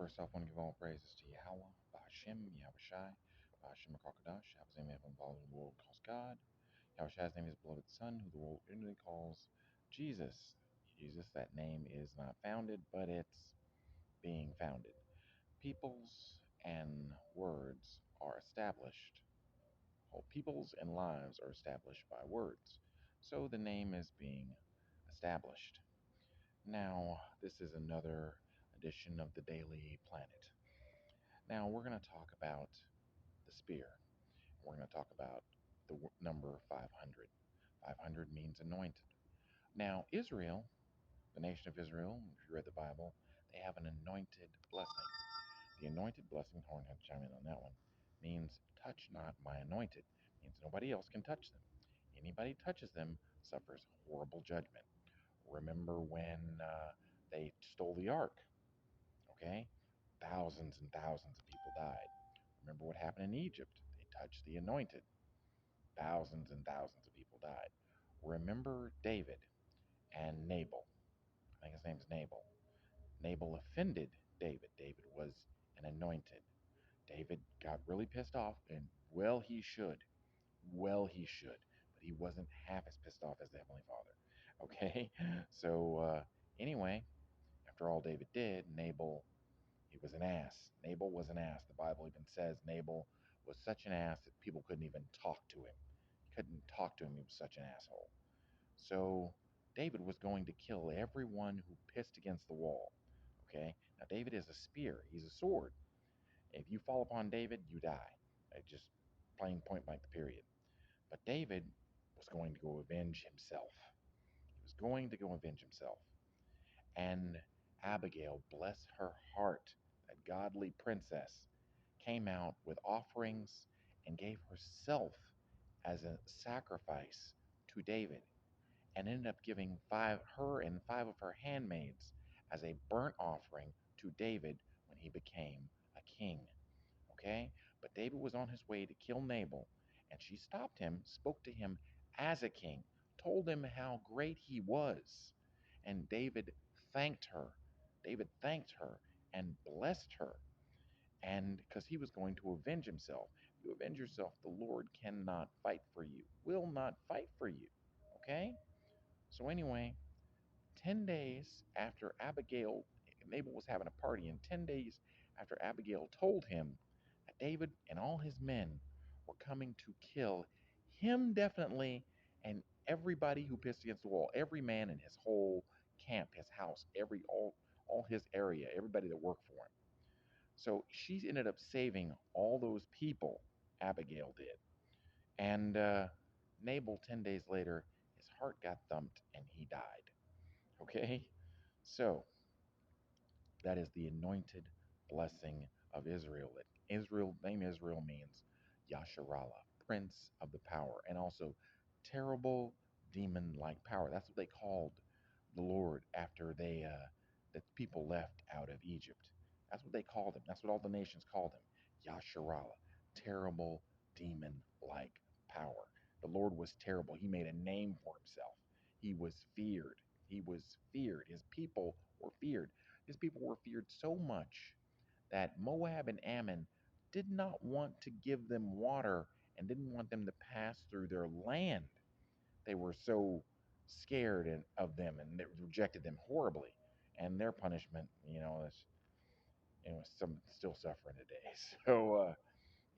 First off, I want to give all praises to Yahweh, Bahashim, Yahushai, Bahashim Rakakadash, Yahweh's name heaven involved in the world calls God. Yahushai's name is beloved Son, who the world inwardly calls Jesus. Jesus, that name is not founded, but it's being founded. Peoples and words are established. Whole peoples and lives are established by words. So the name is being established. Now, this is another edition of the Daily Planet. Now, we're going to talk about the spear. We're going to talk about the number 500. 500 means anointed. Now, Israel, the nation of Israel, if you read the Bible, they have an anointed blessing. The anointed blessing, Horn had to chime in on that one, means touch not my anointed. Means nobody else can touch them. Anybody touches them suffers horrible judgment. Remember when they stole the ark? Okay? Thousands and thousands of people died. Remember what happened in Egypt? They touched the anointed. Thousands and thousands of people died. Remember David and Nabal. I think his name is Nabal. Nabal offended David. David was an anointed. David got really pissed off, and well, he should. Well, he should. But he wasn't half as pissed off as the Heavenly Father. Okay? So, anyway, after all David did, Nabal, he was an ass. Nabal was an ass. The Bible even says Nabal was such an ass that people couldn't even talk to him. Couldn't talk to him. He was such an asshole. So David was going to kill everyone who pissed against the wall. Okay? Now, David is a spear. He's a sword. If you fall upon David, you die. Just plain point blank, the period. But David was going to go avenge himself. He was going to go avenge himself. And Abigail, bless her heart, that godly princess, came out with offerings and gave herself as a sacrifice to David, and ended up giving her and five of her handmaids as a burnt offering to David when he became a king. Okay? But David was on his way to kill Nabal, and she stopped him, spoke to him as a king, told him how great he was. And David thanked her. David thanked her and blessed her. And because he was going to avenge himself. If you avenge yourself, the Lord cannot fight for you, will not fight for you. Okay? So, anyway, 10 days after Abigail, Nabal was having a party, and 10 days after Abigail told him that David and all his men were coming to kill him definitely, and everybody who pissed against the wall, every man in his whole camp, his house, all his area, everybody that worked for him. So she ended up saving all those people, Abigail did. And Nabal, 10 days later, his heart got thumped and he died. Okay? So, that is the anointed blessing of Israel. Israel, name Israel means Yasharallah, Prince of the Power, and also terrible demon-like power. That's what they called the Lord after the people left out of Egypt. That's what they called him. That's what all the nations called him. Yasharallah, terrible demon-like power. The Lord was terrible. He made a name for himself. He was feared. He was feared. His people were feared. His people were feared so much that Moab and Ammon did not want to give them water and didn't want them to pass through their land. They were so scared of them, and they rejected them horribly. And their punishment, is some still suffering today. So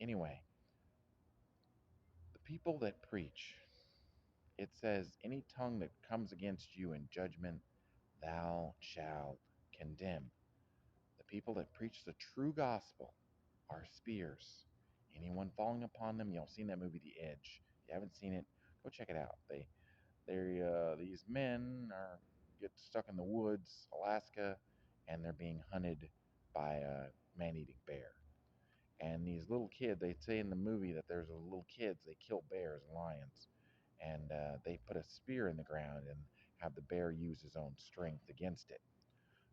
anyway, the people that preach, it says, any tongue that comes against you in judgment, thou shalt condemn. The people that preach the true gospel are spears. Anyone falling upon them, y'all seen that movie, The Edge. If you haven't seen it, go check it out. These men get stuck in the woods, Alaska, and they're being hunted by a man-eating bear. And these little kids, they say in the movie that there's little kids, they kill bears and lions, and they put a spear in the ground and have the bear use his own strength against it.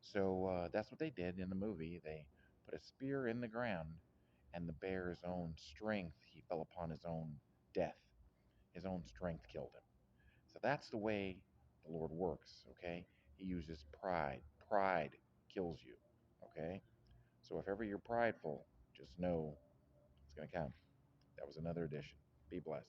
So that's what they did in the movie. They put a spear in the ground, and the bear's own strength, he fell upon his own death. His own strength killed him. So that's the way the Lord works, okay? He uses pride. Pride kills you, okay? So if ever you're prideful, just know it's going to come. That was another edition. Be blessed.